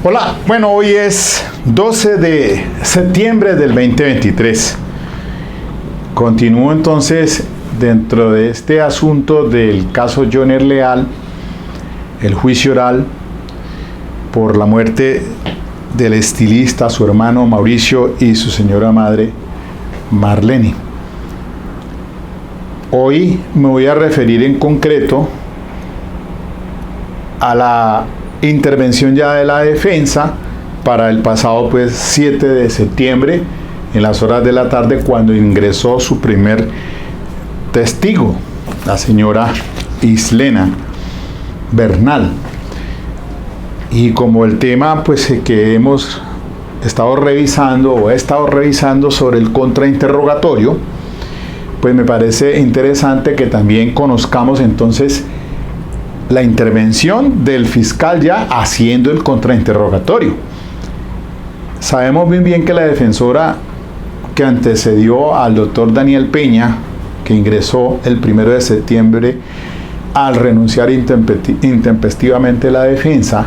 Hola, bueno, hoy es 12 de septiembre del 2023. Continúo entonces dentro de este asunto del caso Joner Leal, el juicio oral por la muerte del estilista, su hermano Mauricio y su señora madre Marlene. Hoy me voy a referir en concreto a la intervención ya de la defensa para el pasado 7 de septiembre en las horas de la tarde, cuando ingresó su primer testigo, la señora Islena Bernal. Y como el tema que hemos estado revisando o he estado revisando sobre el contrainterrogatorio, pues me parece interesante que también conozcamos entonces la intervención del fiscal ya haciendo el contrainterrogatorio. Sabemos muy bien que la defensora que antecedió al doctor Daniel Peña, que ingresó el 1 de septiembre al renunciar intempestivamente la defensa,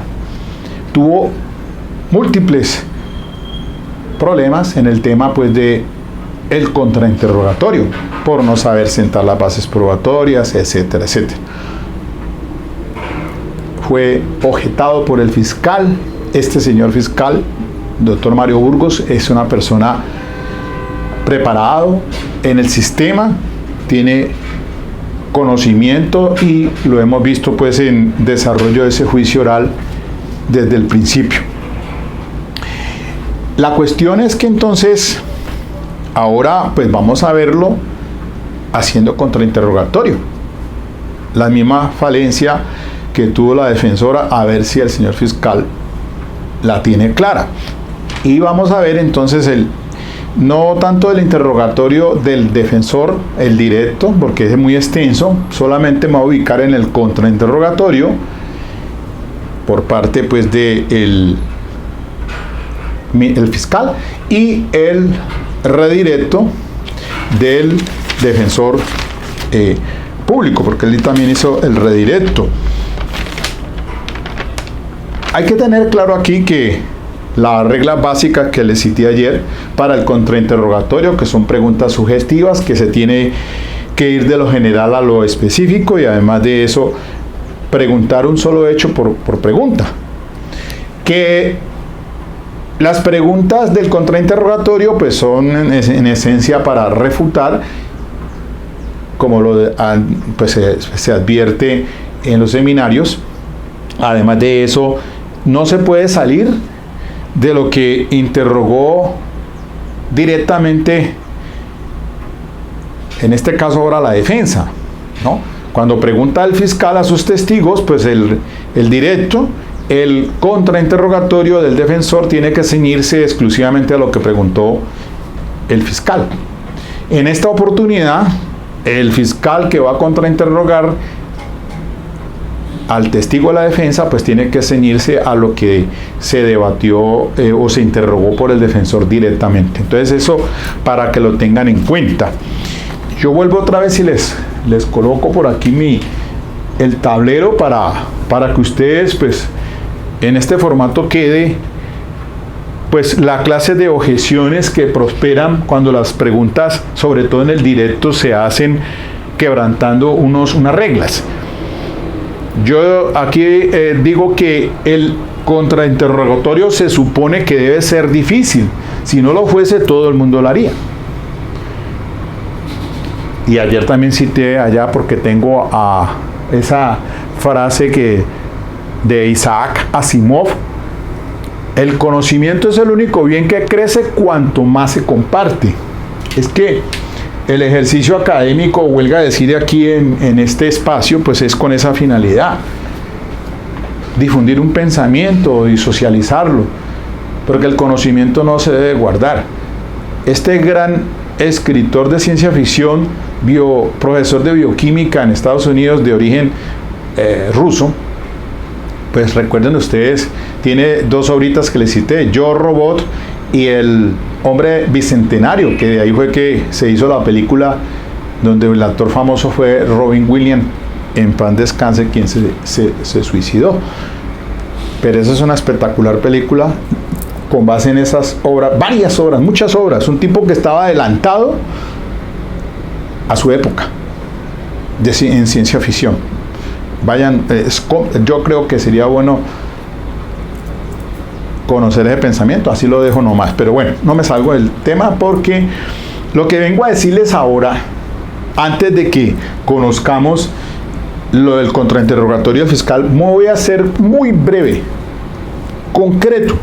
tuvo múltiples problemas en el tema de el contrainterrogatorio, por no saber sentar las bases probatorias, etcétera, etcétera. Fue objetado por el fiscal. Este señor fiscal, doctor Mario Burgos, es una persona preparado en el sistema, tiene conocimiento y lo hemos visto en desarrollo de ese juicio oral desde el principio. La cuestión es que entonces ahora vamos a verlo haciendo contrainterrogatorio, la misma falencia que tuvo la defensora, a ver si el señor fiscal la tiene clara. Y vamos a ver entonces no tanto el interrogatorio del defensor, el directo, porque es muy extenso, solamente me voy a ubicar en el contrainterrogatorio por parte de el fiscal y el redirecto del defensor público, porque él también hizo el redirecto. Hay que tener claro aquí que la regla básica que les cité ayer para el contrainterrogatorio, que son preguntas sugestivas, que se tiene que ir de lo general a lo específico y además de eso preguntar un solo hecho por pregunta. Que las preguntas del contrainterrogatorio son en esencia para refutar, como se advierte en los seminarios. Además de eso, no se puede salir de lo que interrogó directamente, en este caso ahora la defensa, ¿no? Cuando pregunta el fiscal a sus testigos, el directo, el contrainterrogatorio del defensor tiene que ceñirse exclusivamente a lo que preguntó el fiscal. En esta oportunidad, el fiscal que va a contrainterrogar al testigo de la defensa, tiene que ceñirse a lo que se debatió o se interrogó por el defensor directamente. Entonces eso para que lo tengan en cuenta. Yo vuelvo otra vez y les coloco por aquí el tablero para que ustedes en este formato quede la clase de objeciones que prosperan cuando las preguntas, sobre todo en el directo, se hacen quebrantando unas reglas. Yo aquí digo que el contrainterrogatorio se supone que debe ser difícil. Si no lo fuese, todo el mundo lo haría. Y ayer también cité allá porque tengo a esa frase de Isaac Asimov: el conocimiento es el único bien que crece cuanto más se comparte. Es que el ejercicio académico, huelga decir aquí en este espacio, es con esa finalidad: difundir un pensamiento y socializarlo, porque el conocimiento no se debe guardar. Este gran escritor de ciencia ficción, profesor de bioquímica en Estados Unidos, de origen ruso, recuerden ustedes, tiene dos obritas que les cité: Yo, Robot y El Hombre Bicentenario, que de ahí fue que se hizo la película donde el actor famoso fue Robin Williams, en paz descanse, quien se suicidó. Pero esa es una espectacular película con base en esas obras, varias obras, muchas obras. Un tipo que estaba adelantado a su época en ciencia ficción. Vayan, yo creo que sería bueno conocer ese pensamiento, así lo dejo nomás. Pero bueno, no me salgo del tema porque lo que vengo a decirles ahora, antes de que conozcamos lo del contrainterrogatorio fiscal, me voy a ser muy breve, concreto,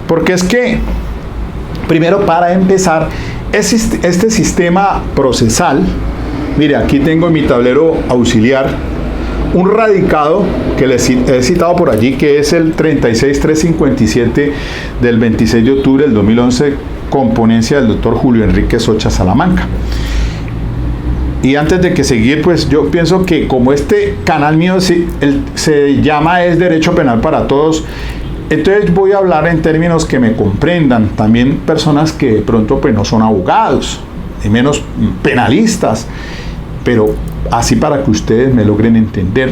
porque es que, primero, para empezar, este sistema procesal, mire, aquí tengo en mi tablero auxiliar un radicado que les he citado por allí, que es el 36357 del 26 de octubre del 2011, con ponencia del doctor Julio Enrique Socha Salamanca. Y antes de que seguir, pues yo pienso que como este canal mío se llama Es Derecho Penal para Todos, entonces voy a hablar en términos que me comprendan, también personas que de pronto pues no son abogados, y menos penalistas, pero así para que ustedes me logren entender.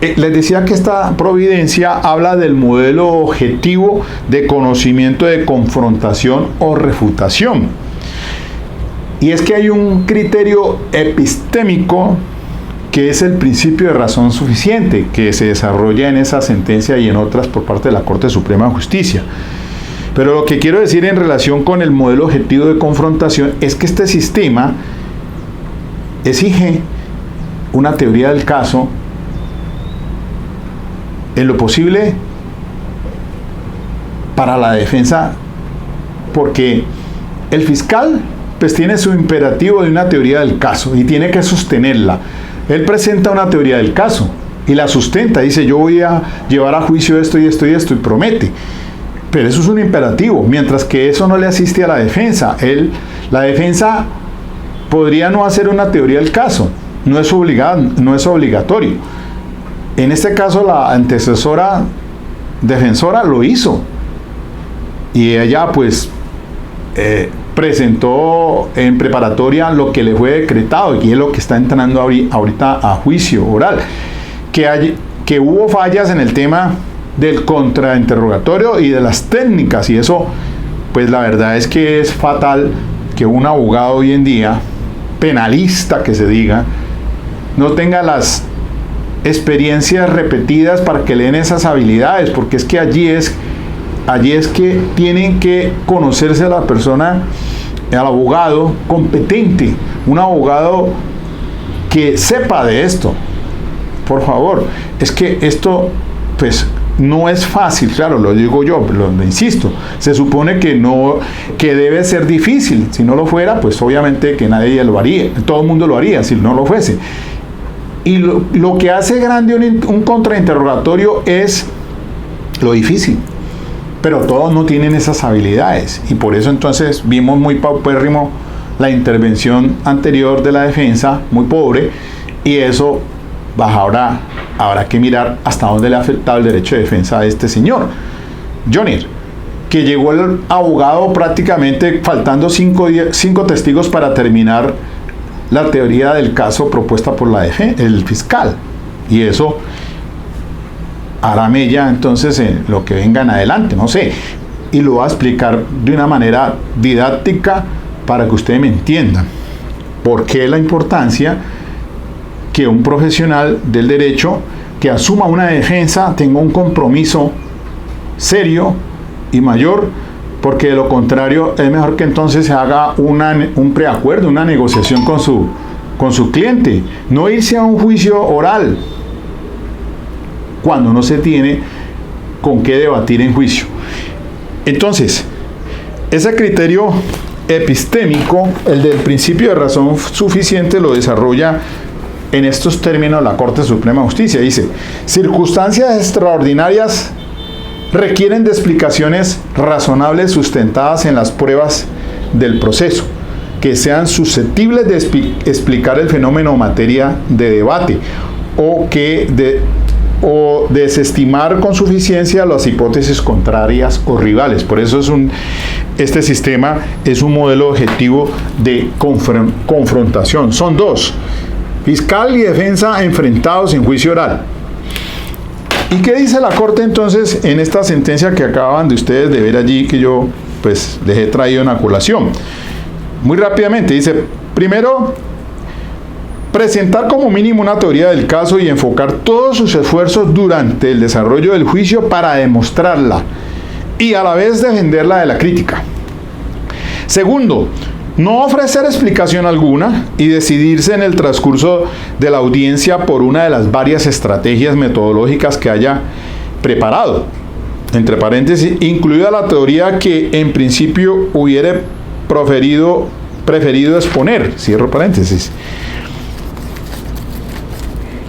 Les decía que esta providencia habla del modelo objetivo de conocimiento de confrontación o refutación. Y es que hay un criterio epistémico que es el principio de razón suficiente, que se desarrolla en esa sentencia y en otras por parte de la Corte Suprema de Justicia. Pero lo que quiero decir en relación con el modelo objetivo de confrontación es que este sistema exige una teoría del caso en lo posible para la defensa, porque el fiscal pues tiene su imperativo de una teoría del caso y tiene que sostenerla. Él presenta una teoría del caso y la sustenta, dice yo voy a llevar a juicio esto y esto y esto, y promete. Pero eso es un imperativo, mientras que eso no le asiste a la defensa. La defensa podría no hacer una teoría del caso, no es obligatorio. En este caso la antecesora defensora lo hizo y ella pues presentó en preparatoria lo que le fue decretado y es lo que está entrando ahorita a juicio oral, que hubo fallas en el tema del contrainterrogatorio y de las técnicas, y eso pues la verdad es que es fatal que un abogado hoy en día, penalista que se diga, no tenga las experiencias repetidas para que le den esas habilidades, porque es que allí es que tienen que conocerse a la persona, al abogado competente, un abogado que sepa de esto. Por favor, es que esto pues no es fácil, claro, lo digo yo, lo insisto, se supone que debe ser difícil. Si no lo fuera, pues obviamente que nadie lo haría, todo el mundo lo haría si no lo fuese. Y lo que hace grande un contrainterrogatorio es lo difícil, pero todos no tienen esas habilidades, y por eso entonces vimos muy paupérrimo la intervención anterior de la defensa, muy pobre, y eso ahora habrá que mirar hasta dónde le ha afectado el derecho de defensa a este señor Johnny, que llegó el abogado prácticamente faltando 5 testigos para terminar la teoría del caso propuesta por el fiscal, y eso hará mella entonces en lo que venga en adelante, no sé, y lo voy a explicar de una manera didáctica para que ustedes me entiendan por qué la importancia que un profesional del derecho que asuma una defensa tenga un compromiso serio y mayor, porque de lo contrario es mejor que entonces se haga un preacuerdo, una negociación con su cliente, no irse a un juicio oral cuando no se tiene con qué debatir en juicio. Entonces, ese criterio epistémico, el del principio de razón suficiente, lo desarrolla en estos términos la Corte Suprema de Justicia. Dice: circunstancias extraordinarias requieren de explicaciones razonables sustentadas en las pruebas del proceso, que sean susceptibles de explicar el fenómeno o materia de debate, o desestimar con suficiencia las hipótesis contrarias o rivales. Por eso este sistema es un modelo objetivo de confrontación. Son dos: fiscal y defensa enfrentados en juicio oral. ¿Y qué dice la Corte entonces en esta sentencia que acaban de ustedes de ver allí, que yo pues les he traído en la colación? Muy rápidamente dice, primero, presentar como mínimo una teoría del caso y enfocar todos sus esfuerzos durante el desarrollo del juicio para demostrarla y a la vez defenderla de la crítica. Segundo, no ofrecer explicación alguna y decidirse en el transcurso de la audiencia por una de las varias estrategias metodológicas que haya preparado, entre paréntesis, incluida la teoría que en principio hubiera preferido exponer, cierro paréntesis,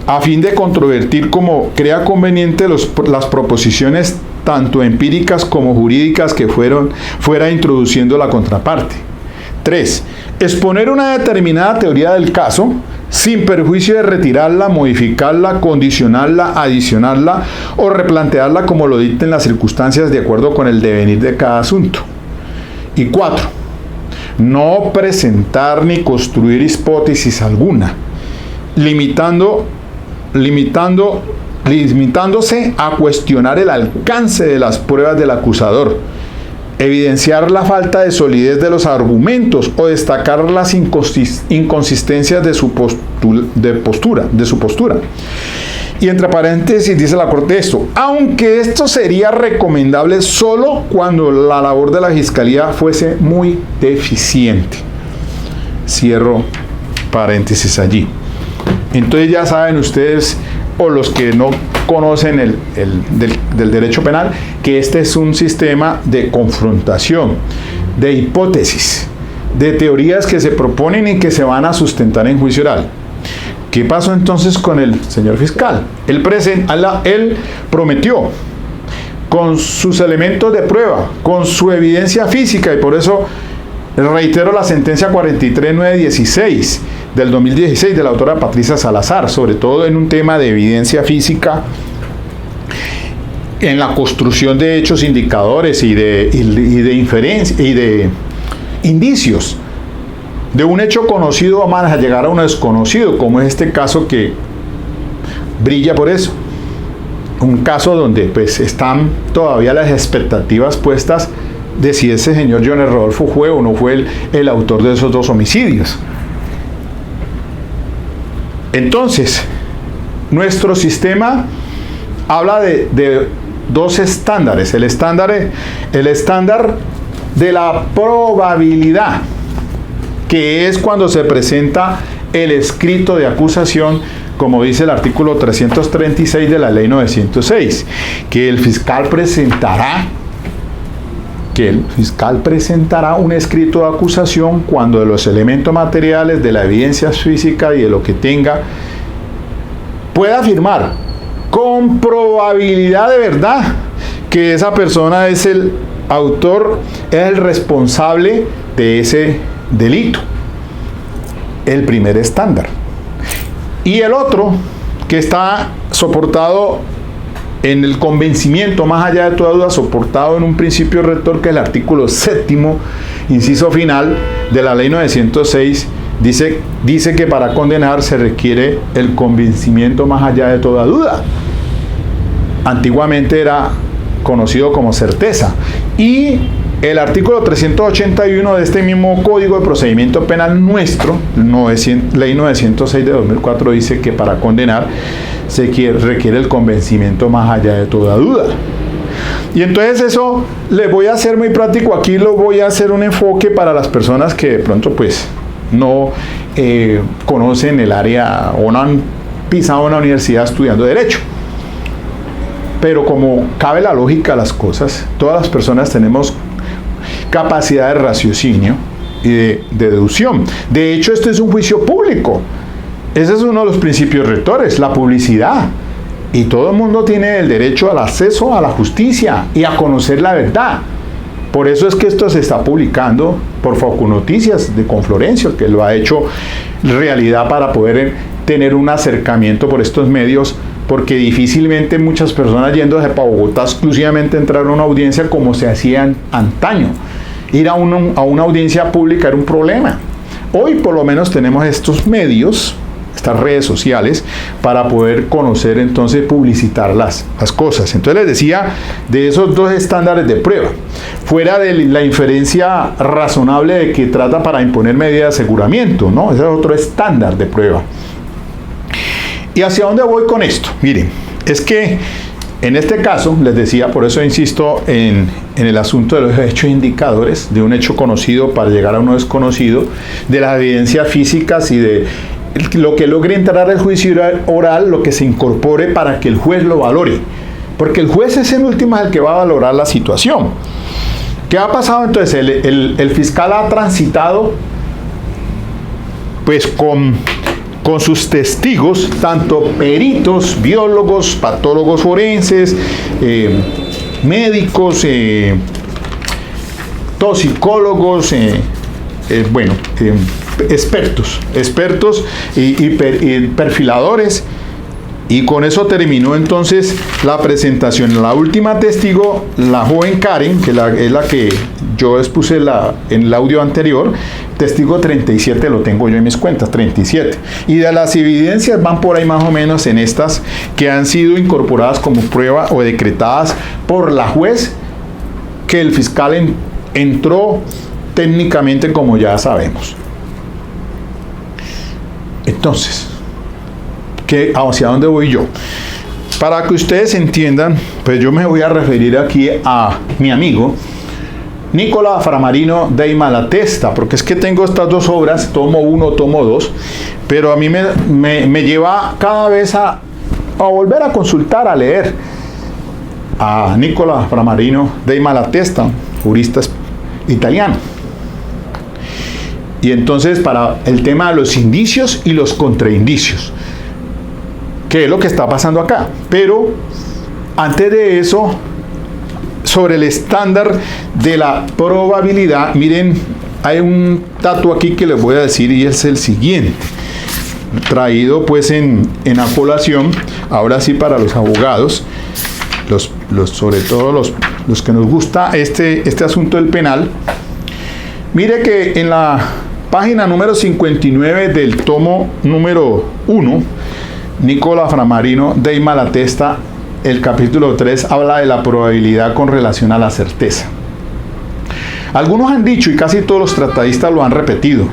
a fin de controvertir como crea conveniente las proposiciones tanto empíricas como jurídicas que fuera introduciendo la contraparte. 3. Exponer una determinada teoría del caso sin perjuicio de retirarla, modificarla, condicionarla, adicionarla o replantearla como lo dicten las circunstancias de acuerdo con el devenir de cada asunto. Y 4. No presentar ni construir hipótesis alguna, limitándose a cuestionar el alcance de las pruebas del acusador, evidenciar la falta de solidez de los argumentos o destacar las inconsistencias de su postura. Y entre paréntesis dice la Corte esto, aunque esto sería recomendable solo cuando la labor de la Fiscalía fuese muy deficiente. Cierro paréntesis allí. Entonces ya saben ustedes, o los que no conocen del derecho penal, que este es un sistema de confrontación, de hipótesis, de teorías que se proponen y que se van a sustentar en juicio oral. ¿Qué pasó entonces con el señor fiscal? Él prometió, con sus elementos de prueba, con su evidencia física, y por eso reitero la sentencia 43916 del 2016 de la autora Patricia Salazar, sobre todo en un tema de evidencia física, en la construcción de hechos indicadores y de inferencia y de indicios de un hecho conocido a más a llegar a uno desconocido, como es este caso que brilla por eso. Un caso donde pues están todavía las expectativas puestas de si ese señor Johnny Rodolfo fue o no fue el autor de esos dos homicidios. Entonces, nuestro sistema habla de dos estándares. El estándar de la probabilidad, que es cuando se presenta el escrito de acusación, como dice el artículo 336 de la ley 906, que el fiscal presentará un escrito de acusación cuando de los elementos materiales, de la evidencia física y de lo que tenga, pueda afirmar con probabilidad de verdad que esa persona es el autor, es el responsable de ese delito. El primer estándar. Y el otro, que está soportado en el convencimiento, más allá de toda duda, soportado en un principio rector, que es el artículo 7º, inciso final de la ley 906, dice que para condenar se requiere el convencimiento más allá de toda duda. Antiguamente era conocido como certeza. Y el artículo 381 de este mismo Código de Procedimiento Penal nuestro, ley 906 de 2004, dice que para condenar se requiere el convencimiento más allá de toda duda. Y entonces eso le voy a hacer muy práctico. Aquí lo voy a hacer un enfoque para las personas que de pronto pues no conocen el área o no han pisado una universidad estudiando Derecho. Pero como cabe la lógica de las cosas, todas las personas tenemos capacidad de raciocinio y de deducción. De hecho, este es un juicio público. Ese es uno de los principios rectores, la publicidad. Y todo el mundo tiene el derecho al acceso a la justicia y a conocer la verdad. Por eso es que esto se está publicando por Foco Noticias de Conflorencio, que lo ha hecho realidad para poder tener un acercamiento por estos medios, porque difícilmente muchas personas yéndose para Bogotá exclusivamente a entrar a una audiencia como se hacía antaño. Ir a una audiencia pública era un problema. Hoy por lo menos tenemos estos medios estas redes sociales, para poder conocer, entonces publicitar las cosas. Entonces les decía de esos dos estándares de prueba, fuera de la inferencia razonable de que trata para imponer medidas de aseguramiento, ¿no? Ese es otro estándar de prueba. ¿Y hacia dónde voy con esto? Miren, es que en este caso, les decía, por eso insisto en el asunto de los hechos indicadores, de un hecho conocido para llegar a uno desconocido, de las evidencias físicas y de lo que logre entrar al juicio oral, lo que se incorpore para que el juez lo valore. Porque el juez es en última el que va a valorar la situación. ¿Qué ha pasado entonces? El fiscal ha transitado pues con sus testigos, tanto peritos, biólogos, patólogos forenses, médicos, toxicólogos, expertos y perfiladores. Y con eso terminó entonces la presentación. La última testigo, la joven Karen, que es la que yo expuse en el audio anterior, testigo 37, lo tengo yo en mis cuentas, 37. Y de las evidencias van por ahí más o menos en estas que han sido incorporadas como prueba o decretadas por la juez, que el fiscal entró técnicamente, como ya sabemos. Entonces, ¿hacia dónde voy yo? Para que ustedes entiendan, pues yo me voy a referir aquí a mi amigo Nicola Framarino dei Malatesta, porque es que tengo estas dos obras, tomo 1, tomo 2, pero a mí me lleva cada vez a volver a consultar, a leer a Nicola Framarino dei Malatesta, jurista italiano. Y entonces para el tema de los indicios y los contraindicios, ¿qué es lo que está pasando acá? Pero antes de eso, sobre el estándar de la probabilidad, miren, hay un dato aquí que les voy a decir y es el siguiente, traído pues en a colación, ahora sí para los abogados, sobre todo los que nos gusta este asunto del penal. Mire que en la página número 59 del tomo número 1, Nicola Framarino dei Malatesta, el capítulo 3, habla de la probabilidad con relación a la certeza. Algunos han dicho, y casi todos los tratadistas lo han repetido,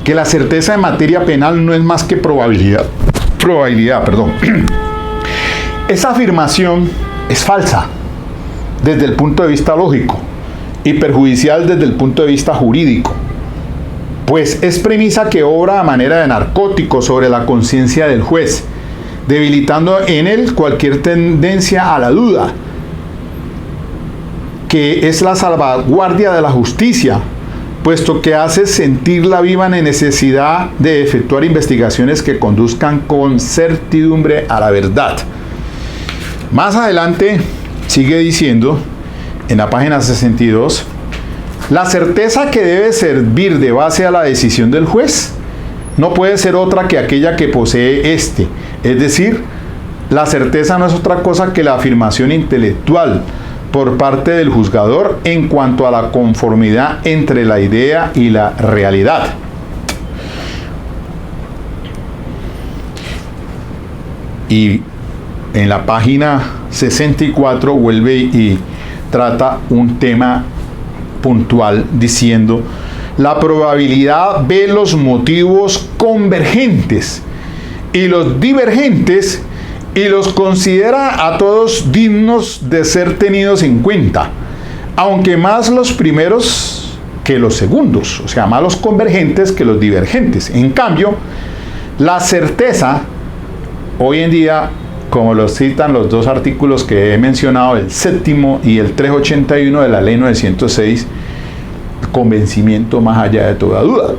que la certeza en materia penal no es más que probabilidad. Esa afirmación es falsa desde el punto de vista lógico y perjudicial desde el punto de vista jurídico, pues es premisa que obra a manera de narcótico sobre la conciencia del juez, debilitando en él cualquier tendencia a la duda, que es la salvaguardia de la justicia, puesto que hace sentirla viva en necesidad de efectuar investigaciones que conduzcan con certidumbre a la verdad. Más adelante sigue diciendo, en la página 62, la certeza que debe servir de base a la decisión del juez no puede ser otra que aquella que posee éste. Es decir, la certeza no es otra cosa que la afirmación intelectual por parte del juzgador en cuanto a la conformidad entre la idea y la realidad. Y en la página 64 vuelve y trata un tema puntual diciendo: la probabilidad ve los motivos convergentes y los divergentes y los considera a todos dignos de ser tenidos en cuenta, aunque más los primeros que los segundos, o sea, más los convergentes que los divergentes. En cambio, la certeza, hoy en día, como lo citan los dos artículos que he mencionado, el 7º y el 381 de la Ley 906, convencimiento más allá de toda duda.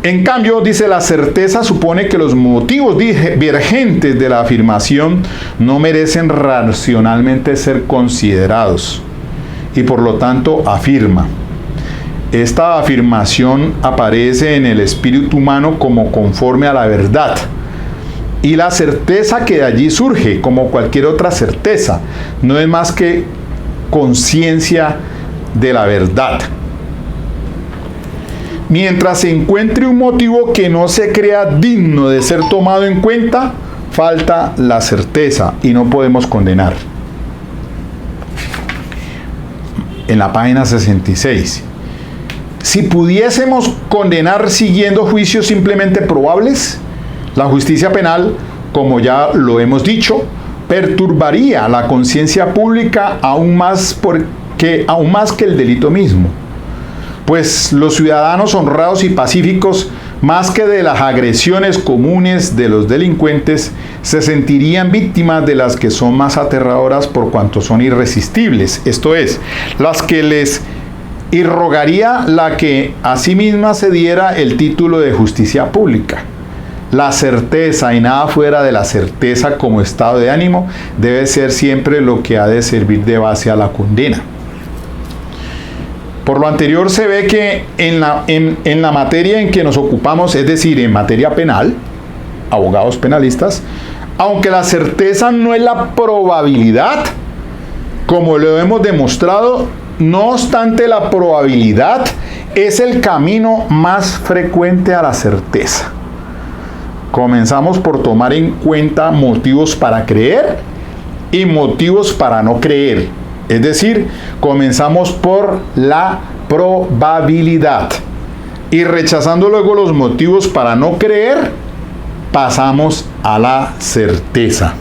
En cambio, dice, la certeza supone que los motivos divergentes de la afirmación no merecen racionalmente ser considerados y por lo tanto afirma. Esta afirmación aparece en el espíritu humano como conforme a la verdad, y la certeza que de allí surge, como cualquier otra certeza, no es más que conciencia de la verdad. Mientras se encuentre un motivo que no se crea digno de ser tomado en cuenta, falta la certeza y no podemos condenar. En la página 66. Si pudiésemos condenar siguiendo juicios simplemente probables, la justicia penal, como ya lo hemos dicho, perturbaría la conciencia pública aún más que el delito mismo. Pues los ciudadanos honrados y pacíficos, más que de las agresiones comunes de los delincuentes, se sentirían víctimas de las que son más aterradoras por cuanto son irresistibles, esto es, las que les irrogaría la que a sí misma se diera el título de justicia pública. La certeza y nada fuera de la certeza como estado de ánimo debe ser siempre lo que ha de servir de base a la condena. Por lo anterior se ve que en la materia en que nos ocupamos, es decir, en materia penal, abogados penalistas, aunque la certeza no es la probabilidad, como lo hemos demostrado, no obstante la probabilidad es el camino más frecuente a la certeza. Comenzamos por tomar en cuenta motivos para creer y motivos para no creer. Es decir, comenzamos por la probabilidad y rechazando luego los motivos para no creer, pasamos a la certeza.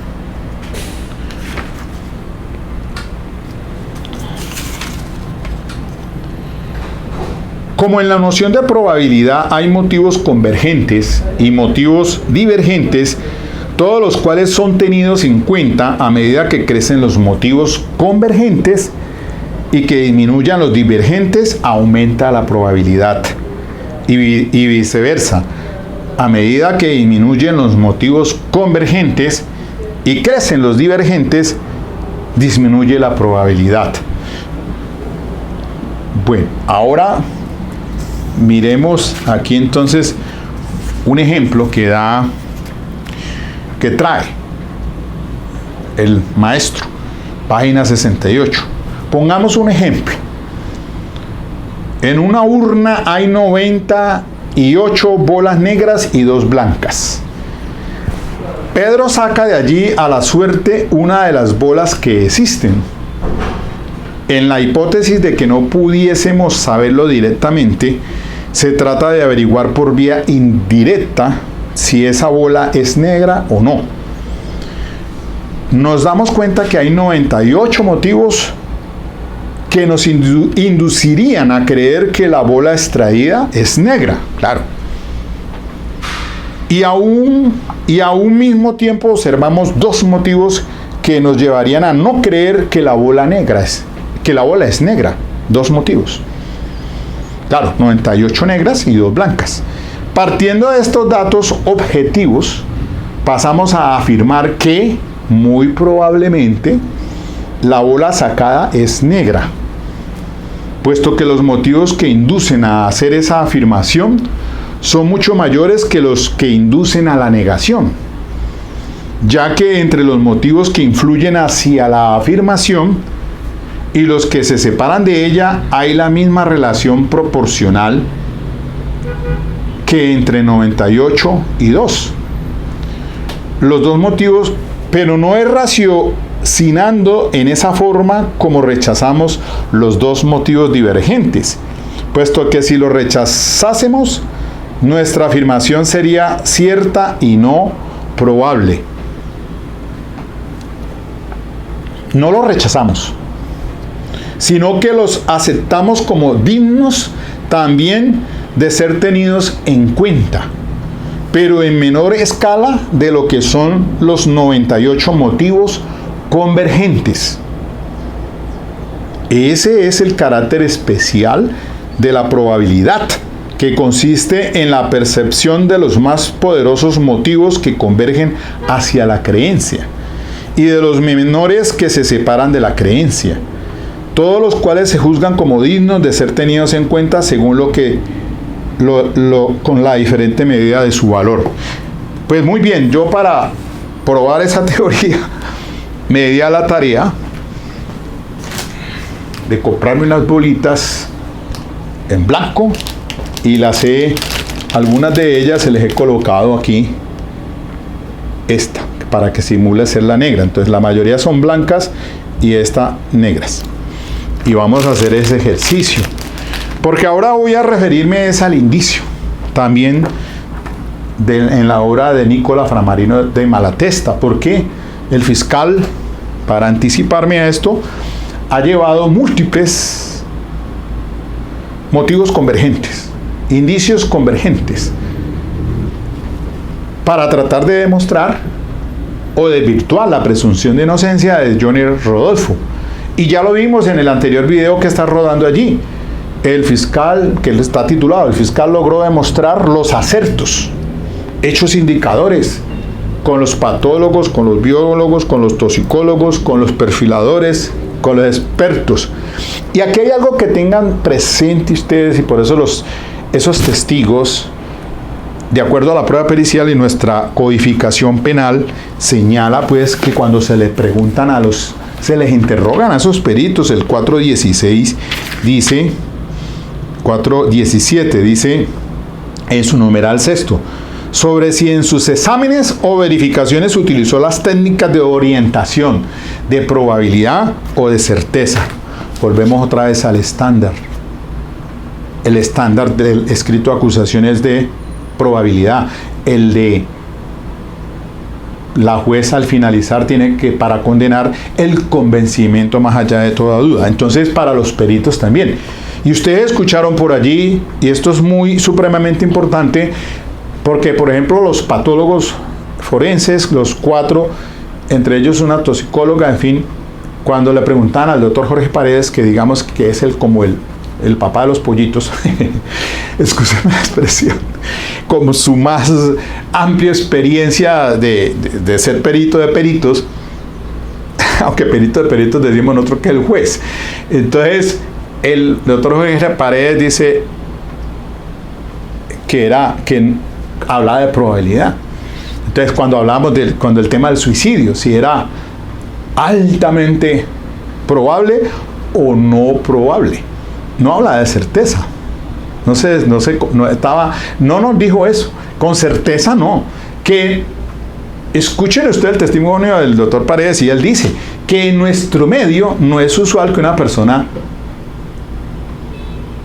Como en la noción de probabilidad hay motivos convergentes y motivos divergentes, todos los cuales son tenidos en cuenta a medida que crecen los motivos convergentes y que disminuyan los divergentes, aumenta la probabilidad. Y viceversa, a medida que disminuyen los motivos convergentes y crecen los divergentes, disminuye la probabilidad. Bueno, ahora miremos aquí entonces un ejemplo que trae el maestro, página 68. Pongamos un ejemplo. En una urna hay 98 bolas negras y 2 blancas. Pedro saca de allí a la suerte una de las bolas que existen. En la hipótesis de que no pudiésemos saberlo directamente, se trata de averiguar por vía indirecta si esa bola es negra o no. Nos damos cuenta que hay 98 motivos que nos inducirían a creer que la bola extraída es negra, claro. Y a un mismo tiempo observamos 2 motivos que nos llevarían a no creer que la bola es negra. 2 motivos. Claro, 98 negras y 2 blancas. Partiendo de estos datos objetivos, pasamos a afirmar que, muy probablemente, la bola sacada es negra, puesto que los motivos que inducen a hacer esa afirmación son mucho mayores que los que inducen a la negación, ya que entre los motivos que influyen hacia la afirmación y los que se separan de ella hay la misma relación proporcional que entre 98 y 2. Los 2 motivos, pero no es raciocinando en esa forma como rechazamos los 2 motivos divergentes, puesto que si los rechazásemos, nuestra afirmación sería cierta y no probable. No los rechazamos, sino que los aceptamos como dignos también de ser tenidos en cuenta, pero en menor escala de lo que son los 98 motivos convergentes. Ese es el carácter especial de la probabilidad, que consiste en la percepción de los más poderosos motivos que convergen hacia la creencia y de los menores que se separan de la creencia, todos los cuales se juzgan como dignos de ser tenidos en cuenta según con la diferente medida de su valor. Pues muy bien, yo para probar esa teoría me di a la tarea de comprarme unas bolitas en blanco y algunas de ellas se les he colocado aquí esta, para que simule ser la negra. Entonces la mayoría son blancas y esta negras. Y vamos a hacer ese ejercicio. Porque ahora voy a referirme al indicio. También en la obra de Nicola Framarino de Malatesta. Porque el fiscal, para anticiparme a esto, ha llevado múltiples motivos convergentes, indicios convergentes, para tratar de demostrar o desvirtuar la presunción de inocencia de Johnny Rodolfo. Y ya lo vimos en el anterior video que está rodando allí. El fiscal, que está titulado, el fiscal logró demostrar los acertos, hechos indicadores, con los patólogos, con los biólogos, con los toxicólogos, con los perfiladores, con los expertos. Y aquí hay algo que tengan presente ustedes, y por eso esos testigos, de acuerdo a la prueba pericial y nuestra codificación penal, señala pues que cuando se les preguntan se les interrogan a esos peritos, el 416 dice, 417 dice en su numeral sexto, sobre si en sus exámenes o verificaciones utilizó las técnicas de orientación, de probabilidad o de certeza. Volvemos otra vez al estándar. El estándar del escrito de acusación es de probabilidad. El de la jueza al finalizar tiene que, para condenar, el convencimiento más allá de toda duda. Entonces, para los peritos también. Y ustedes escucharon por allí, y esto es muy supremamente importante, porque, por ejemplo, los patólogos forenses, los 4, entre ellos una toxicóloga, en fin, cuando le preguntan al doctor Jorge Paredes, que digamos que es como el papá de los pollitos, excúsenme la expresión, como su más amplia experiencia de ser perito de peritos, aunque perito de peritos decimos nosotros que el juez. Entonces, el doctor Jorge Paredes dice que hablaba de probabilidad. Entonces, cuando hablamos cuando el tema del suicidio, si era altamente probable o no probable, no habla de certeza. No nos dijo eso. Con certeza no. Que escuchen ustedes el testimonio del doctor Paredes, y él dice que en nuestro medio no es usual que una persona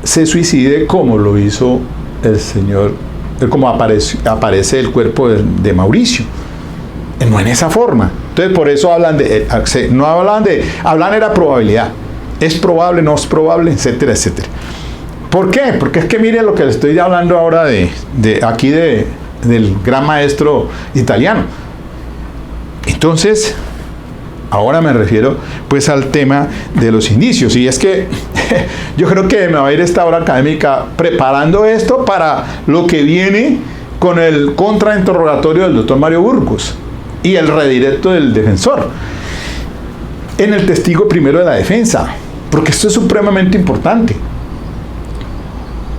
se suicide como lo hizo el señor, como aparece el cuerpo de Mauricio. No en esa forma. Entonces, por eso hablan hablan era probabilidad. Es probable, no es probable, etcétera, etcétera. ¿Por qué? Porque es que miren lo que le estoy hablando ahora del gran maestro italiano. Entonces, ahora me refiero pues al tema de los indicios. Y es que yo creo que me va a ir esta hora académica preparando esto para lo que viene con el contrainterrogatorio del doctor Mario Burgos y el redirecto del defensor en el testigo primero de la defensa, porque esto es supremamente importante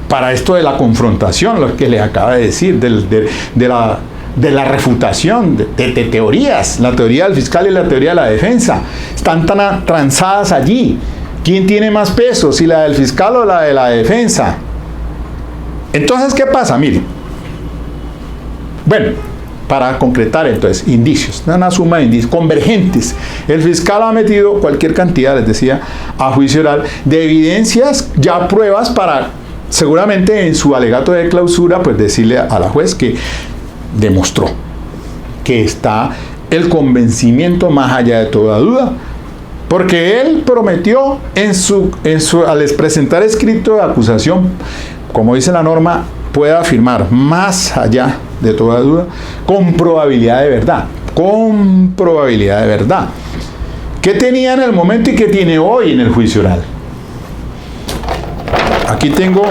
para esto de la confrontación, lo que les acaba de decir, de la refutación, de teorías, la teoría del fiscal y la teoría de la defensa, están tan transadas allí. ¿Quién tiene más peso, si la del fiscal o la de la defensa? Entonces, ¿qué pasa? Miren, bueno, para concretar entonces, indicios, una suma de indicios convergentes. El fiscal ha metido cualquier cantidad, les decía, a juicio oral, de evidencias, ya pruebas para, seguramente en su alegato de clausura, pues decirle a la juez que demostró que está el convencimiento más allá de toda duda, porque él prometió al presentar escrito de acusación, como dice la norma, puede afirmar más allá de toda duda, con probabilidad de verdad. Con probabilidad de verdad. ¿Qué tenía en el momento y qué tiene hoy en el juicio oral? Aquí tengo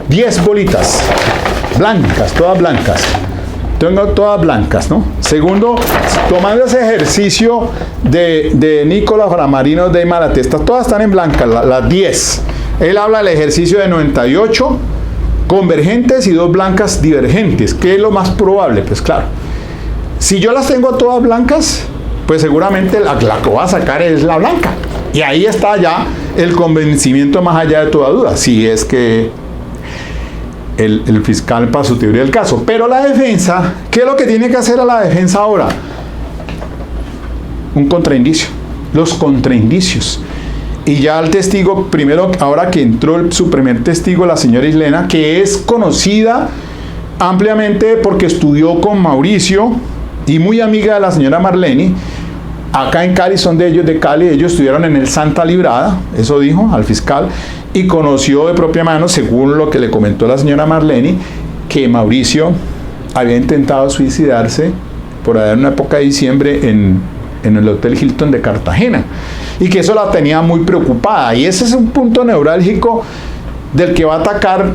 10 bolitas blancas, todas blancas. Tengo todas blancas, ¿no? Segundo, tomando ese ejercicio de Nicola Framarino de Malatesta, todas están en blancas, las 10. Él habla del ejercicio de 98 convergentes y 2 blancas divergentes. ¿Qué es lo más probable? Pues claro, si yo las tengo todas blancas, pues seguramente la que voy a sacar es la blanca. Y ahí está ya el convencimiento más allá de toda duda, si es que el fiscal para su teoría del caso. Pero la defensa, ¿qué es lo que tiene que hacer a la defensa ahora? Un contraindicio, los contraindicios. Y ya el testigo, primero, ahora que entró su primer testigo, la señora Islena, que es conocida ampliamente porque estudió con Mauricio y muy amiga de la señora Marleni. Acá en Cali, son de ellos de Cali, ellos estudiaron en el Santa Librada, eso dijo al fiscal, y conoció de propia mano, según lo que le comentó la señora Marleni, que Mauricio había intentado suicidarse por allá en una época de diciembre en el Hotel Hilton de Cartagena, y que eso la tenía muy preocupada, y ese es un punto neurálgico del que va a atacar,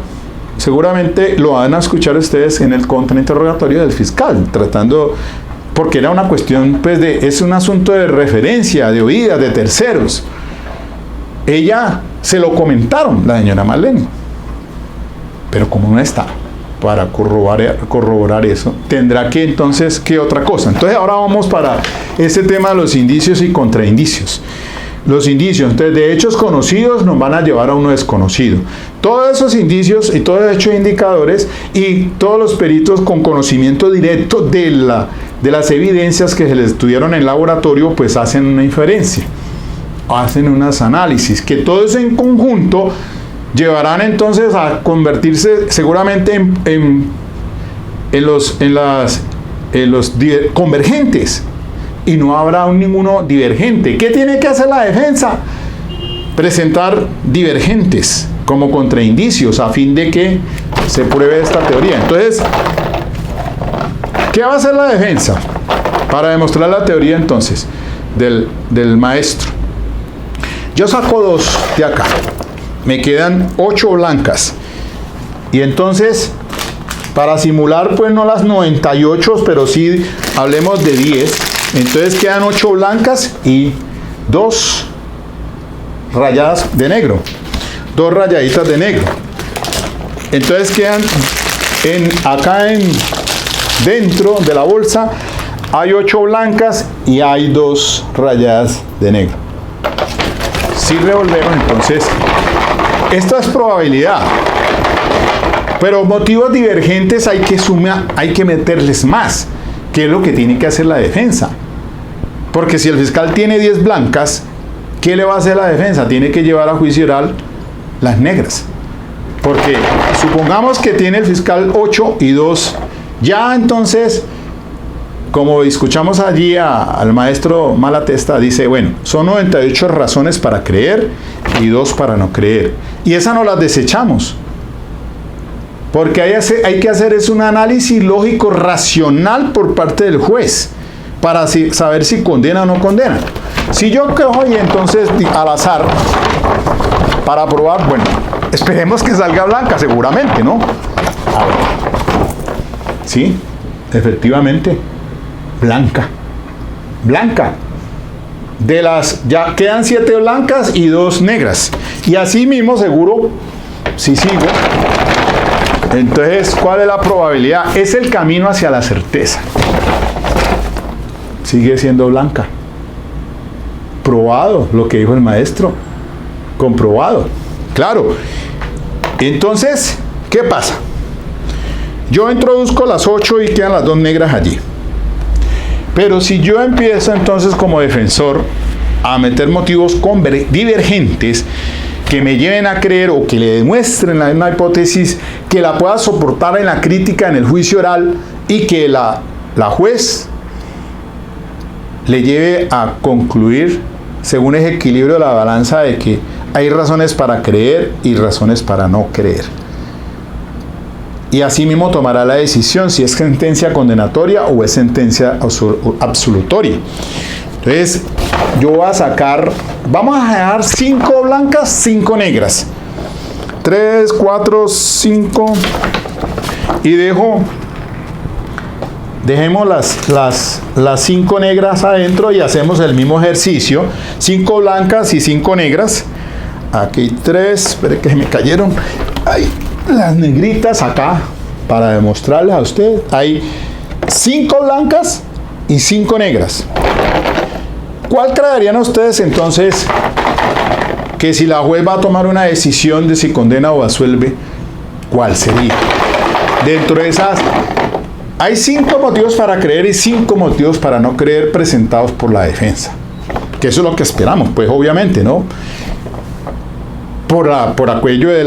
seguramente lo van a escuchar ustedes en el contrainterrogatorio del fiscal, tratando, porque era una cuestión, pues, es un asunto de referencia, de oídas, de terceros. Ella se lo comentaron, la señora Marleni, pero como no está para corroborar eso, tendrá que entonces, ¿qué otra cosa? Entonces ahora vamos para ese tema de los indicios y contraindicios. Los indicios, entonces, de hechos conocidos nos van a llevar a uno desconocido. Todos esos indicios y todos los hechos indicadores y todos los peritos con conocimiento directo de las evidencias que se les estudiaron en el laboratorio, pues hacen una inferencia, hacen unos análisis, que todo eso en conjunto llevarán entonces a convertirse seguramente en los convergentes, y no habrá ninguno divergente. ¿Qué tiene que hacer la defensa? Presentar divergentes como contraindicios a fin de que se pruebe esta teoría. Entonces, ¿qué va a hacer la defensa para demostrar la teoría entonces del maestro? Yo saco 2 de acá, me quedan 8 blancas, y entonces, para simular pues no las 98, pero sí hablemos de 10, entonces quedan 8 blancas y 2 rayadas de negro, 2 rayaditas de negro. Entonces quedan dentro de la bolsa hay 8 blancas y hay 2 rayadas de negro. Si revolvemos, entonces esto es probabilidad, pero motivos divergentes hay que meterles más, que es lo que tiene que hacer la defensa. Porque si el fiscal tiene 10 blancas, ¿qué le va a hacer la defensa? Tiene que llevar a juicio oral las negras. Porque supongamos que tiene el fiscal 8 y 2. Ya entonces, como escuchamos allí al maestro Malatesta, dice, bueno, son 98 razones para creer y 2 para no creer. Y esas no las desechamos. Porque hay que hacer un análisis lógico, racional por parte del juez, para saber si condena o no condena. Si yo cojo y entonces al azar, para probar, bueno, esperemos que salga blanca, seguramente, ¿no? A ver. Sí, efectivamente, blanca. Ya quedan 7 blancas y 2 negras. Y así mismo, seguro, si sigo, entonces, ¿cuál es la probabilidad? Es el camino hacia la certeza. Sigue siendo blanca. Probado, lo que dijo el maestro. Comprobado. Claro. Entonces, ¿qué pasa? Yo introduzco las 8 y quedan las 2 negras allí. Pero si yo empiezo entonces como defensor a meter motivos divergentes que me lleven a creer o que le demuestren una hipótesis que la pueda soportar en la crítica, en el juicio oral, y que la juez le lleve a concluir, según ese equilibrio de la balanza, de que hay razones para creer y razones para no creer. Y así mismo tomará la decisión si es sentencia condenatoria o es sentencia absolutoria. Entonces, yo voy a sacar, vamos a dejar 5 blancas, 5 negras. 3, 4, 5. Y dejemos las 5 negras adentro y hacemos el mismo ejercicio. 5 blancas y 5 negras. Aquí hay 3, espere que se me cayeron. Ahí, las negritas acá, para demostrarles a ustedes. Hay 5 blancas y 5 negras. ¿Cuál creerían ustedes entonces que si la juez va a tomar una decisión de si condena o absuelve, ¿cuál sería? Dentro de esas, hay 5 motivos para creer y 5 motivos para no creer presentados por la defensa. Que eso es lo que esperamos, pues obviamente, ¿no? Por aquello de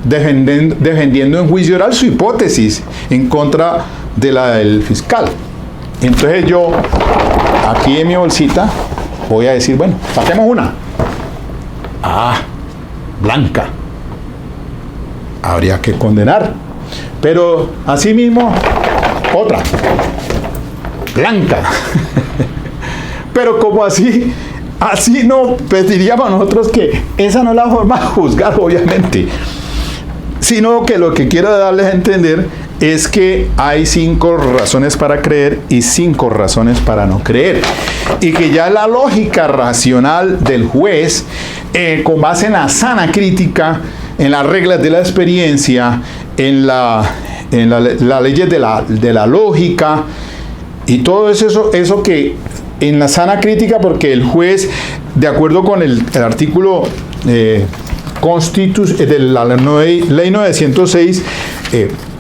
defendiendo en juicio oral su hipótesis en contra de la del fiscal. Entonces yo, aquí en mi bolsita, voy a decir, bueno, saquemos una. Blanca. Habría que condenar. Pero asimismo, otra. Blanca. Pero como así no pediríamos nosotros que esa no es la forma de juzgar, obviamente. Sino que lo que quiero darles a entender es que hay 5 razones para creer y 5 razones para no creer. Y que ya la lógica racional del juez, con base en la sana crítica, en las reglas de la experiencia, en las leyes de la lógica, y todo eso que en la sana crítica, porque el juez, de acuerdo con el artículo de la ley 906,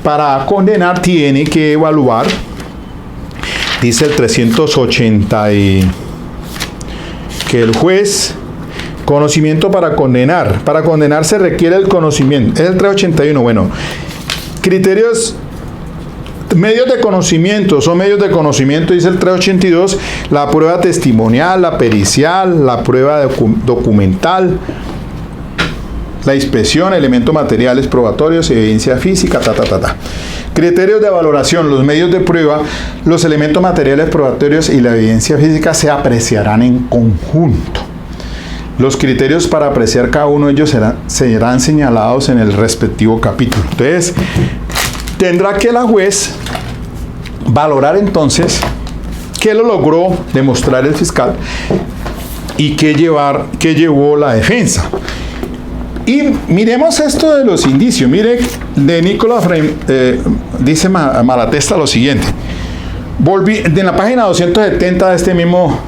para condenar tiene que evaluar, dice el 380, que el juez, conocimiento para condenar. Para condenar se requiere el conocimiento. Es el 381. Bueno, criterios, medios de conocimiento. Son medios de conocimiento, dice el 382. La prueba testimonial, la pericial, la prueba documental, la inspección, elementos materiales probatorios, evidencia física, Criterios de valoración. Los medios de prueba, los elementos materiales probatorios y la evidencia física se apreciarán en conjunto. Los criterios para apreciar cada uno de ellos serán señalados en el respectivo capítulo. Entonces, tendrá que la juez valorar entonces qué lo logró demostrar el fiscal y qué llevó la defensa. Y miremos esto de los indicios. Mire, de Nicolás Frame, dice Malatesta lo siguiente. En la página 270 de este mismo,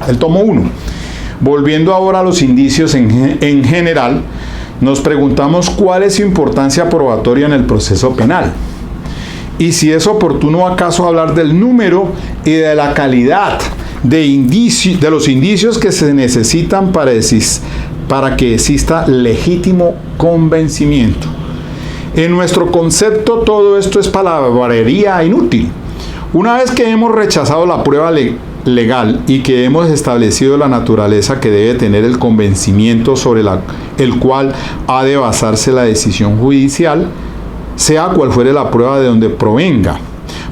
el tomo 1. Volviendo ahora a los indicios en general, nos preguntamos cuál es su importancia probatoria en el proceso penal. Y si es oportuno acaso hablar del número y de la calidad de los indicios que se necesitan para que exista legítimo convencimiento. En nuestro concepto, todo esto es palabrería inútil. Una vez que hemos rechazado la prueba legal y que hemos establecido la naturaleza que debe tener el convencimiento sobre el cual ha de basarse la decisión judicial, sea cual fuere la prueba de donde provenga.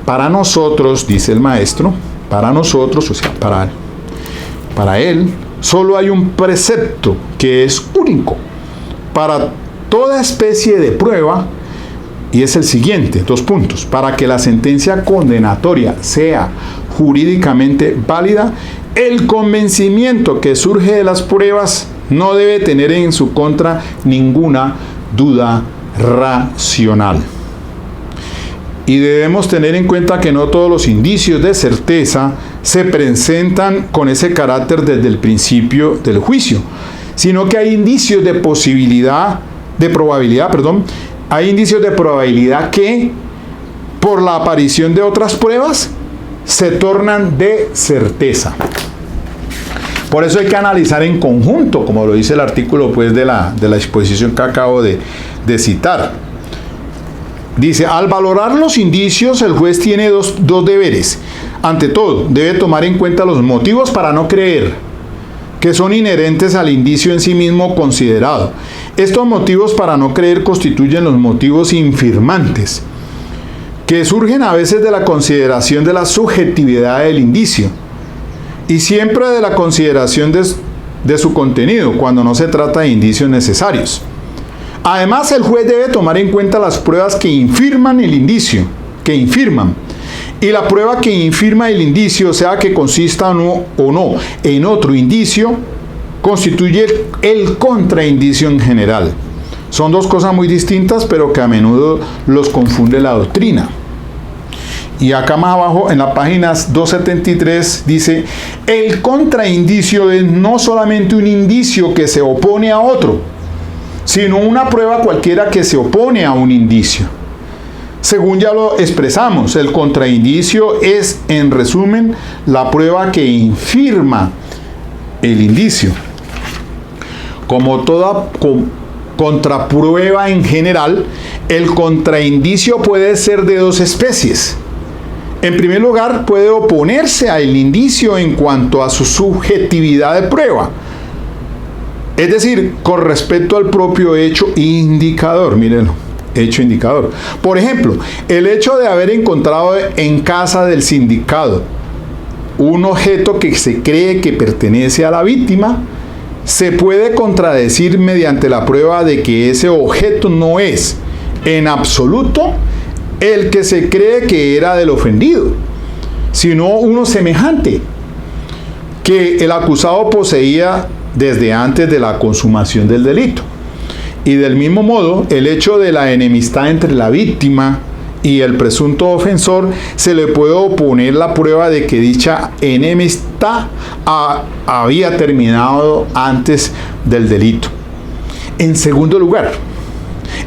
Para nosotros, dice el maestro, para nosotros, o sea, para él, solo hay un precepto que es único para toda especie de prueba, y es el siguiente, 2 puntos. Para que la sentencia condenatoria sea jurídicamente válida, el convencimiento que surge de las pruebas no debe tener en su contra ninguna duda racional. Y debemos tener en cuenta que no todos los indicios de certeza se presentan con ese carácter desde el principio del juicio, sino que hay indicios de hay indicios de probabilidad que, por la aparición de otras pruebas, se tornan de certeza. Por eso hay que analizar en conjunto, como lo dice el artículo pues, de la exposición que acabo de citar. Dice, al valorar los indicios, el juez tiene dos deberes. Ante todo, debe tomar en cuenta los motivos para no creer, que son inherentes al indicio en sí mismo considerado. Estos motivos para no creer constituyen los motivos infirmantes, que surgen a veces de la consideración de la subjetividad del indicio, y siempre de la consideración de su contenido, cuando no se trata de indicios necesarios. Además, el juez debe tomar en cuenta las pruebas que infirman el indicio, y la prueba que infirma el indicio, sea que consista o no en otro indicio, constituye el contraindicio en general. Son dos cosas muy distintas, pero que a menudo los confunde la doctrina. Y acá más abajo, en la página 273, dice, el contraindicio es no solamente un indicio que se opone a otro, sino una prueba cualquiera que se opone a un indicio. Según ya lo expresamos, el contraindicio es, en resumen, la prueba que infirma el indicio. Como toda contraprueba en general, el contraindicio puede ser de dos especies. En primer lugar, puede oponerse al indicio en cuanto a su subjetividad de prueba, es decir, con respecto al propio hecho indicador. Mírenlo, hecho indicador. Por ejemplo, el hecho de haber encontrado en casa del sindicado un objeto que se cree que pertenece a la víctima, se puede contradecir mediante la prueba de que ese objeto no es, en absoluto, el que se cree que era del ofendido, sino uno semejante, que el acusado poseía desde antes de la consumación del delito. Y del mismo modo, el hecho de la enemistad entre la víctima y el presunto ofensor, se le puede oponer la prueba de que dicha enemistad había terminado antes del delito. En segundo lugar,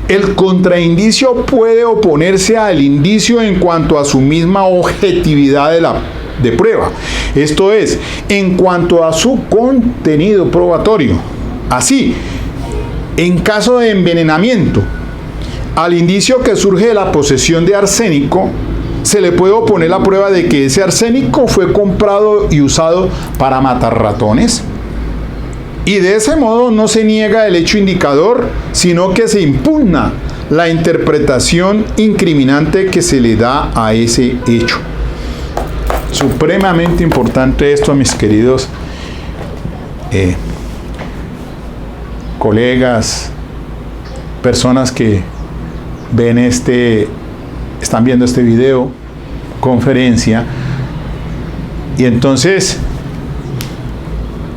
el contraindicio puede oponerse al indicio en cuanto a su misma objetividad de prueba, esto es, en cuanto a su contenido probatorio. Así, en caso de envenenamiento, al indicio que surge de la posesión de arsénico, se le puede oponer la prueba de que ese arsénico fue comprado y usado para matar ratones. Y de ese modo no se niega el hecho indicador, sino que se impugna la interpretación incriminante que se le da a ese hecho. Supremamente importante esto, mis queridos colegas, personas que están viendo este video, conferencia, y entonces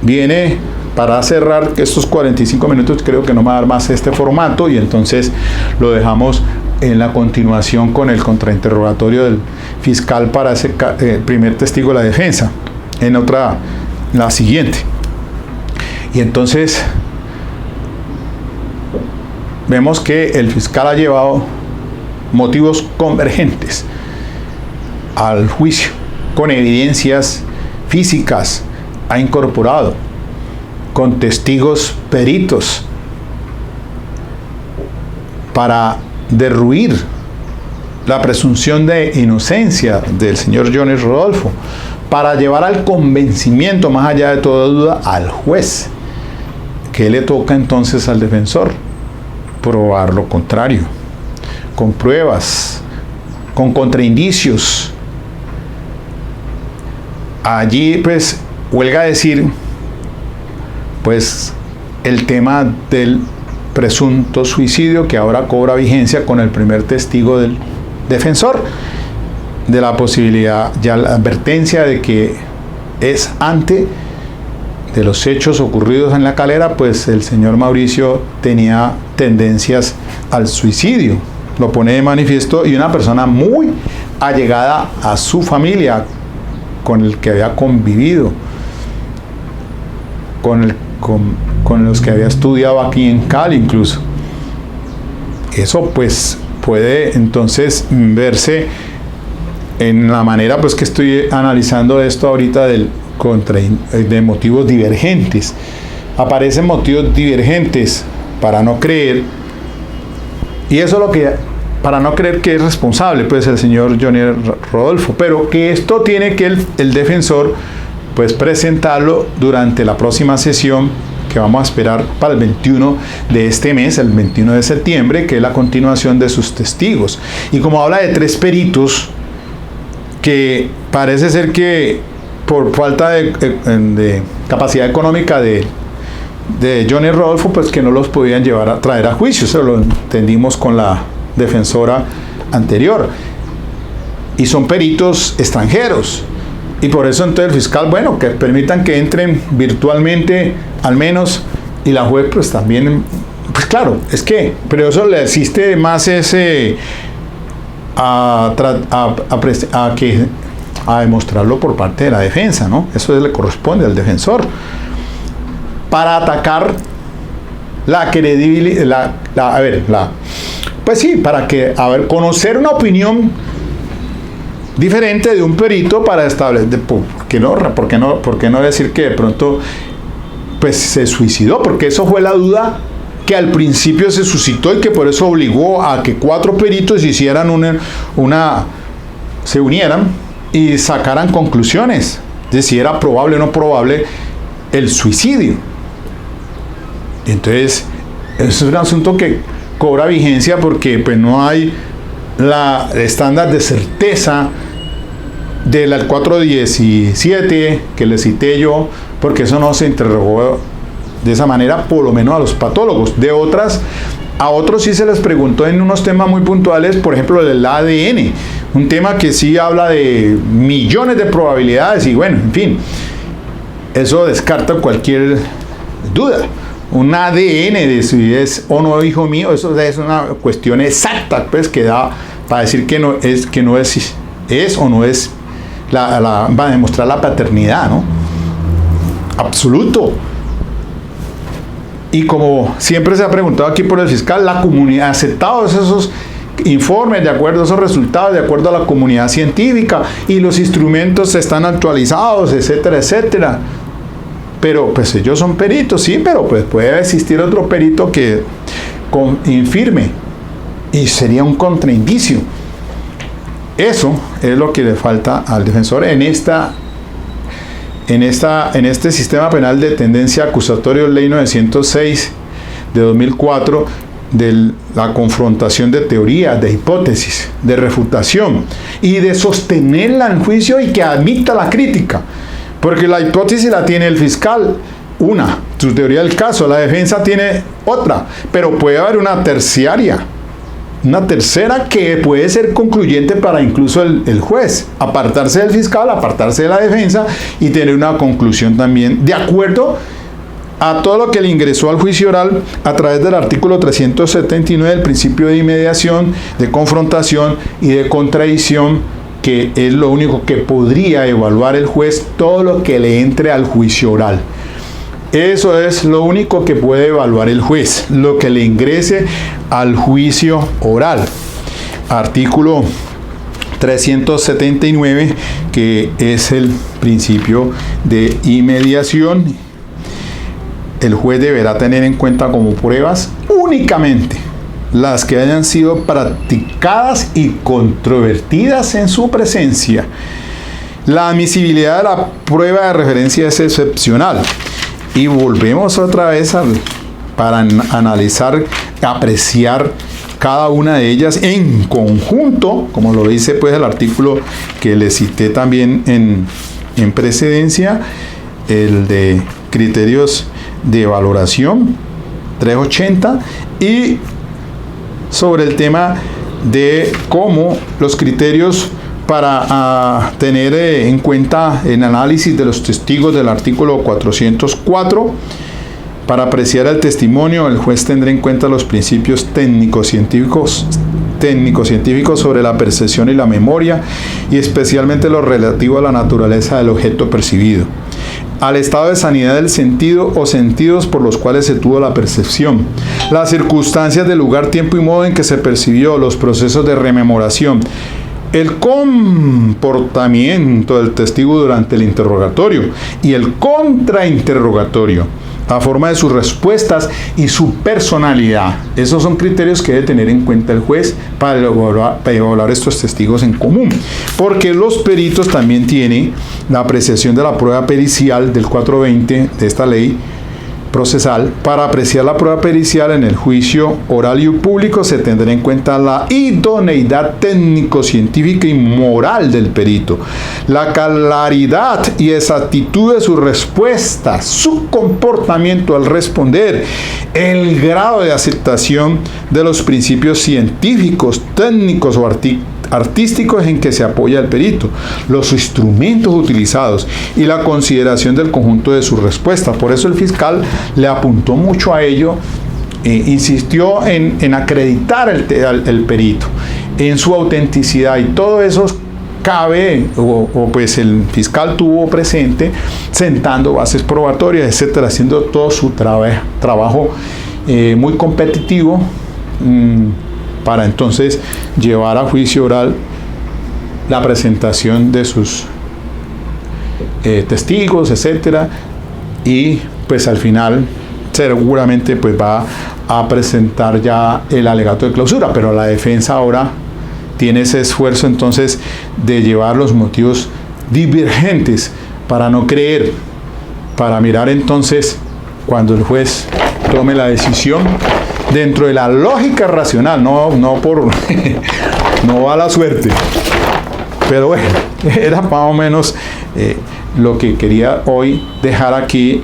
viene, para cerrar estos 45 minutos, creo que no me va a dar más este formato, y entonces lo dejamos en la continuación con el contrainterrogatorio del fiscal para ese primer testigo de la defensa, la siguiente. Y entonces vemos que el fiscal ha llevado motivos convergentes al juicio, con evidencias físicas, ha incorporado con testigos peritos para derruir la presunción de inocencia del señor Johnny Rodolfo, para llevar al convencimiento, más allá de toda duda, al juez. ¿Qué le toca entonces al defensor? Probar lo contrario, con pruebas, con contraindicios. Allí pues huelga decir pues el tema del presunto suicidio, que ahora cobra vigencia con el primer testigo del defensor, de la posibilidad, ya la advertencia de que es ante de los hechos ocurridos en La Calera, pues el señor Mauricio tenía tendencias al suicidio, lo pone de manifiesto, y una persona muy allegada a su familia, con el que había convivido, con los que había estudiado aquí en Cali incluso. Eso pues puede entonces verse en la manera pues que estoy analizando esto ahorita de motivos divergentes. Aparecen motivos divergentes para no creer, y eso es lo que, para no creer que es responsable pues el señor Johnny Rodolfo, pero que esto tiene que el defensor pues presentarlo durante la próxima sesión que vamos a esperar para el 21 de este mes, el 21 de septiembre, que es la continuación de sus testigos. Y como habla de 3 peritos, que parece ser que por falta de capacidad económica de Johnny Rodolfo, pues que no los podían traer a juicio. Eso lo entendimos con la defensora anterior. Y son peritos extranjeros. Y por eso entonces el fiscal, bueno, que permitan que entren virtualmente al menos, y la juez pues también, pues claro, es que, pero eso le existe más a demostrarlo por parte de la defensa, ¿no? Eso le corresponde al defensor. Para atacar la credibilidad, pues sí, para que, conocer una opinión diferente de un perito para establecer, ¿por qué no decir que de pronto pues se suicidó? Porque eso fue la duda que al principio se suscitó y que por eso obligó a que 4 peritos hicieran se unieran y sacaran conclusiones de si era probable o no probable el suicidio. Entonces, es un asunto que cobra vigencia porque pues no hay la estándar de certeza del 417 que le cité yo, porque eso no se interrogó de esa manera, por lo menos a los patólogos. A otros sí se les preguntó en unos temas muy puntuales, por ejemplo el ADN, un tema que sí habla de millones de probabilidades y bueno, en fin, eso descarta cualquier duda. Un ADN de si es o no hijo mío, eso es una cuestión exacta, pues, que da para decir que no es o no es, va a demostrar la paternidad, ¿no? Absoluto. Y como siempre se ha preguntado aquí por el fiscal, la comunidad ha aceptado esos informes de acuerdo a esos resultados, de acuerdo a la comunidad científica, y los instrumentos están actualizados, etcétera, etcétera. Pero pues ellos son peritos, sí, pero pues puede existir otro perito que infirme y sería un contraindicio. Eso es lo que le falta al defensor en este sistema penal de tendencia acusatoria, ley 906 de 2004, de la confrontación de teorías, de hipótesis, de refutación y de sostenerla en juicio y que admita la crítica. Porque la hipótesis la tiene el fiscal, su teoría del caso, la defensa tiene otra, pero puede haber una tercera que puede ser concluyente para incluso el juez, apartarse del fiscal, apartarse de la defensa y tener una conclusión también de acuerdo a todo lo que le ingresó al juicio oral a través del artículo 379 del principio de inmediación, de confrontación y de contradicción, que es lo único que podría evaluar el juez, todo lo que le entre al juicio oral. Eso es lo único que puede evaluar el juez, lo que le ingrese al juicio oral. Artículo 379, que es el principio de inmediación. El juez deberá tener en cuenta como pruebas únicamente las que hayan sido practicadas y controvertidas en su presencia. La admisibilidad de la prueba de referencia es excepcional. Y volvemos otra vez para analizar, apreciar cada una de ellas en conjunto, como lo dice pues el artículo que le cité también en precedencia, el de criterios de valoración 380, y sobre el tema de cómo los criterios para tener en cuenta el análisis de los testigos del artículo 404. Para apreciar el testimonio, el juez tendrá en cuenta los principios técnico-científicos sobre la percepción y la memoria, y especialmente lo relativo a la naturaleza del objeto percibido, al estado de sanidad del sentido o sentidos por los cuales se tuvo la percepción, las circunstancias del lugar, tiempo y modo en que se percibió, los procesos de rememoración, el comportamiento del testigo durante el interrogatorio y el contrainterrogatorio, la forma de sus respuestas y su personalidad. Esos son criterios que debe tener en cuenta el juez para evaluar estos testigos en común, porque los peritos también tienen la apreciación de la prueba pericial del 420 de esta ley procesal. Para apreciar la prueba pericial en el juicio oral y público se tendrá en cuenta la idoneidad técnico-científica y moral del perito, la claridad y exactitud de sus respuestas, su comportamiento al responder, el grado de aceptación de los principios científicos, técnicos o artísticos en que se apoya el perito, los instrumentos utilizados y la consideración del conjunto de sus respuestas. Por eso el fiscal le apuntó mucho a ello, insistió en acreditar el perito. en su autenticidad, y todo eso cabe, o pues el fiscal tuvo presente, sentando bases probatorias, etcétera, haciendo todo su trabajo muy competitivo, para entonces llevar a juicio oral la presentación de sus testigos, etcétera, y pues al final seguramente pues va a presentar ya el alegato de clausura, pero la defensa ahora tiene ese esfuerzo entonces de llevar los motivos divergentes para no creer, para mirar entonces cuando el juez tome la decisión dentro de la lógica racional, no por no a la suerte. Pero bueno, era más o menos lo que quería hoy dejar aquí,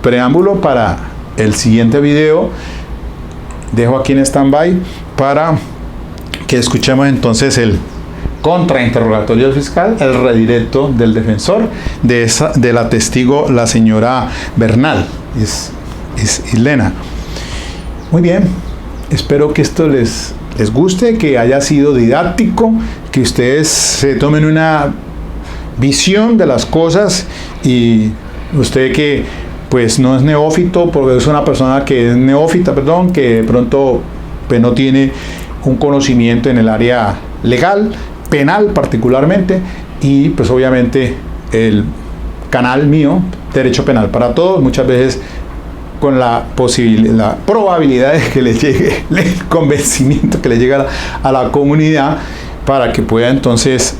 preámbulo para el siguiente video. Dejo aquí en stand-by para que escuchemos entonces el contrainterrogatorio del fiscal, el redirecto del defensor de la testigo, la señora Bernal, es Islena. Muy bien, espero que esto les guste, que haya sido didáctico, que ustedes se tomen una visión de las cosas, y usted que pues no es neófito, porque es una persona que es neófita, que de pronto pues no tiene un conocimiento en el área legal, penal particularmente, y pues obviamente el canal mío, Derecho Penal para Todos, muchas veces con la probabilidad de que le llegue el convencimiento, que le llegue a la comunidad, para que pueda entonces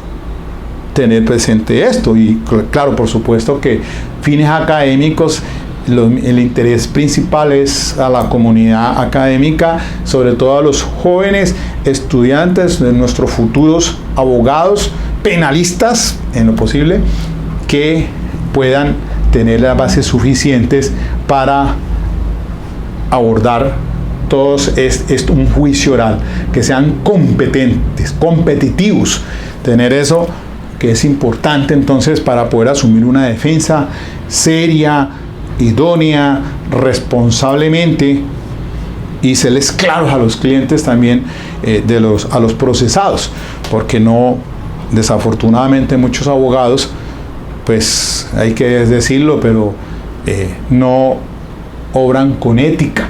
tener presente esto. Y claro, por supuesto que fines académicos, el interés principal es a la comunidad académica, sobre todo a los jóvenes estudiantes, de nuestros futuros abogados, penalistas en lo posible, que puedan tener las bases suficientes para abordar todos un juicio oral, que sean competentes, competitivos, tener eso que es importante entonces para poder asumir una defensa seria, idónea, responsablemente, y serles claros a los clientes también, a los procesados, porque no, desafortunadamente, muchos abogados, pues hay que decirlo, pero no obran con ética.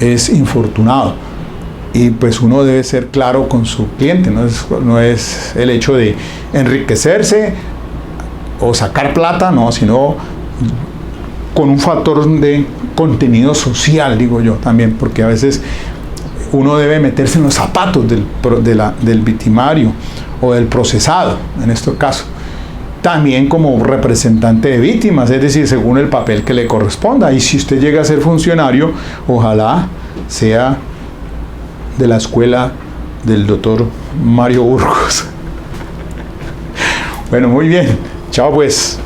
Es infortunado, y pues uno debe ser claro con su cliente, no es el hecho de enriquecerse o sacar plata, no, sino con un factor de contenido social, digo yo también, porque a veces uno debe meterse en los zapatos del victimario o del procesado, en este caso, también como representante de víctimas, es decir, según el papel que le corresponda. Y si usted llega a ser funcionario, ojalá sea de la escuela del doctor Mario Burgos. Bueno, muy bien, chao pues,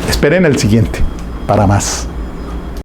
esperen el siguiente para más.